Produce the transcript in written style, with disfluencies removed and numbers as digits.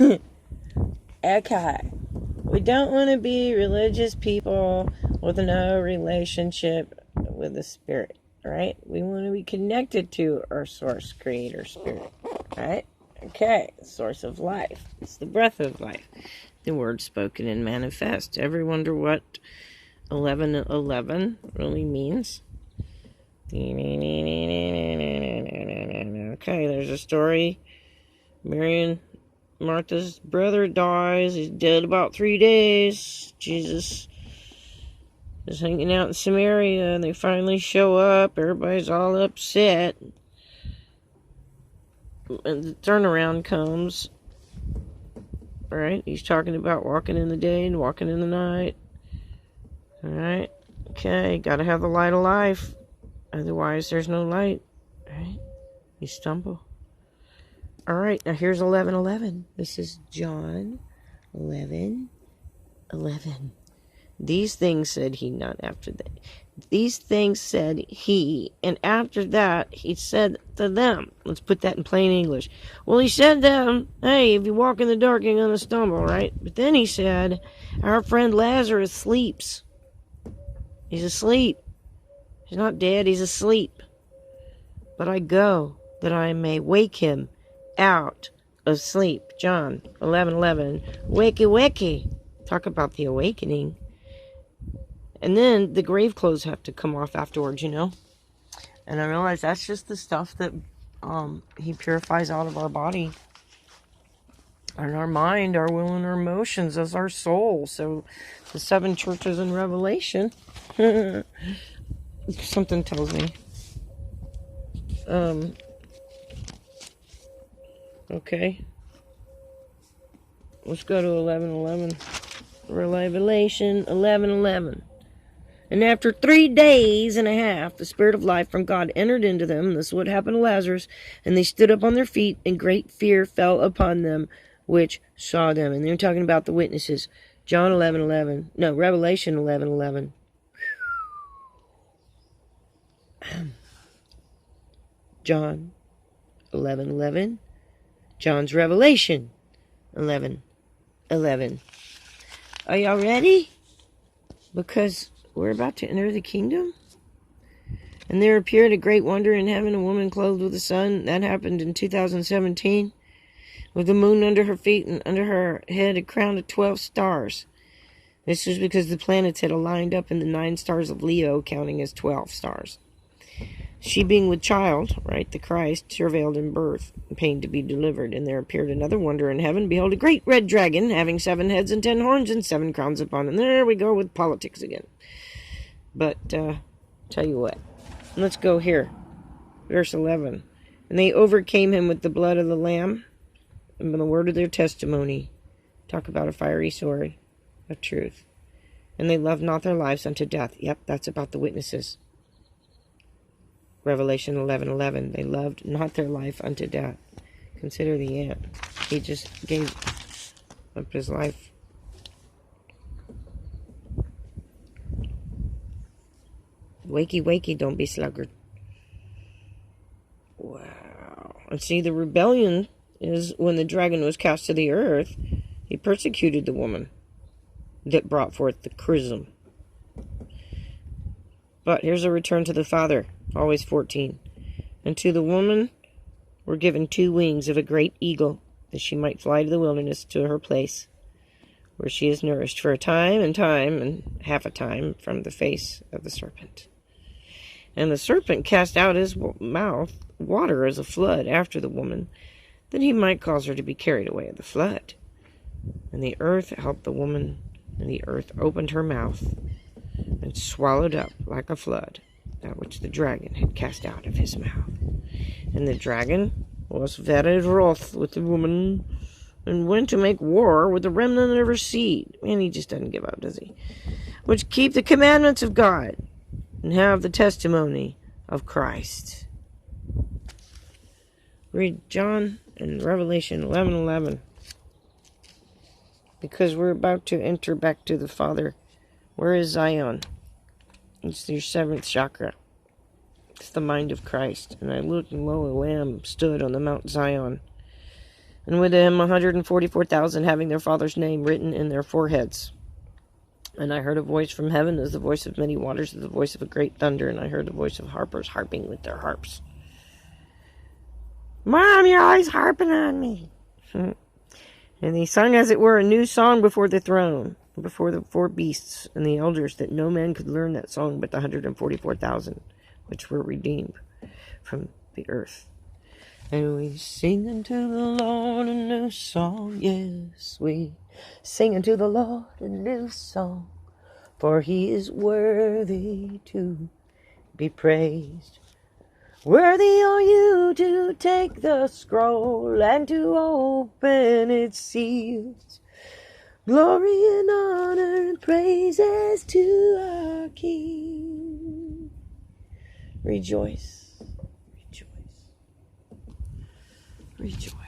Okay. We don't want to be religious people with no relationship with the Spirit, right? We want to be connected to our source, creator, Spirit, right? Okay, source of life. It's the breath of life. The word spoken and manifest. Ever wonder what 11:11 really means? Okay, there's a story. Mary and Martha's brother dies. He's dead about 3 days. Jesus is hanging out in Samaria, and they finally show up. Everybody's all upset. And the turnaround comes. Alright, he's talking about walking in the day and walking in the night. Alright, okay, gotta have the light of life. Otherwise, there's no light. Alright, you stumble. Alright, now here's 11:11. This is John 11:11. These things said he, not after that. These things said he, and after that he said to them. Let's put that in plain English. Well, he said to them, hey, if you walk in the dark, you're going to stumble, right? But then he said, our friend Lazarus sleeps. He's asleep. He's not dead, he's asleep. But I go that I may wake him out of sleep. John 11:11. Wakey, wakey. Talk about the awakening. And then the grave clothes have to come off afterwards, you know. And I realize that's just the stuff that he purifies out of our body. And our mind, our will, and our emotions as our soul. So the 7 churches in Revelation, something tells me. Okay. Let's go to 11:11. Revelation 11:11. And after 3 days and a half, the Spirit of life from God entered into them. This is what happened to Lazarus. And they stood up on their feet, and great fear fell upon them which saw them. And they're talking about the witnesses. John 11:11. No, Revelation 11:11. John 11:11. John's Revelation 11:11. Are y'all ready? Because we're about to enter the kingdom. And there appeared a great wonder in heaven, a woman clothed with the sun. That happened in 2017. With the moon under her feet and under her head a crown of 12 stars. This was because the planets had aligned up in the 9 stars of Leo, counting as 12 stars. She being with child, right, the Christ, travailed in birth, and pained to be delivered. And there appeared another wonder in heaven. Behold, a great red dragon, having 7 heads and 10 horns and 7 crowns upon him. There we go with politics again. But, tell you what. Let's go here. Verse 11. And they overcame him with the blood of the Lamb and by the word of their testimony. Talk about a fiery sword of truth. And they loved not their lives unto death. Yep, that's about the witnesses. Revelation 11:11. They loved not their life unto death. Consider the ant. He just gave up his life. Wakey, wakey, don't be sluggard. Wow. And see, the rebellion is when the dragon was cast to the earth, he persecuted the woman that brought forth the chrism. But here's a return to the Father, always 14. And to the woman were given 2 wings of a great eagle, that she might fly to the wilderness to her place, where she is nourished for a time and half a time from the face of the serpent. And the serpent cast out his mouth water as a flood after the woman, that he might cause her to be carried away of the flood. And the earth helped the woman, and the earth opened her mouth, and swallowed up like a flood that which the dragon had cast out of his mouth. And the dragon was very wroth with the woman, and went to make war with the remnant of her seed. Man, he just doesn't give up, does he? Which keep the commandments of God, and have the testimony of Christ. Read John and Revelation 11:11. Because we're about to enter back to the Father. Where is Zion? It's your 7th chakra. It's the mind of Christ. And I looked, and lo, a lamb stood on the Mount Zion. and with him 144,000 having their father's name written in their foreheads. And I heard a voice from heaven as the voice of many waters, as the voice of a great thunder, and I heard the voice of harpers harping with their harps. Mom, you're always harping on me. And he sung, as it were, a new song before the throne, before the four beasts and the elders, that no man could learn that song but the 144,000, which were redeemed from the earth. And we sing unto the Lord a new song, yes, we sing unto the Lord a new song, for he is worthy to be praised. Worthy are you to take the scroll and to open its seals. Glory and honor and praises to our King. Rejoice, rejoice, rejoice.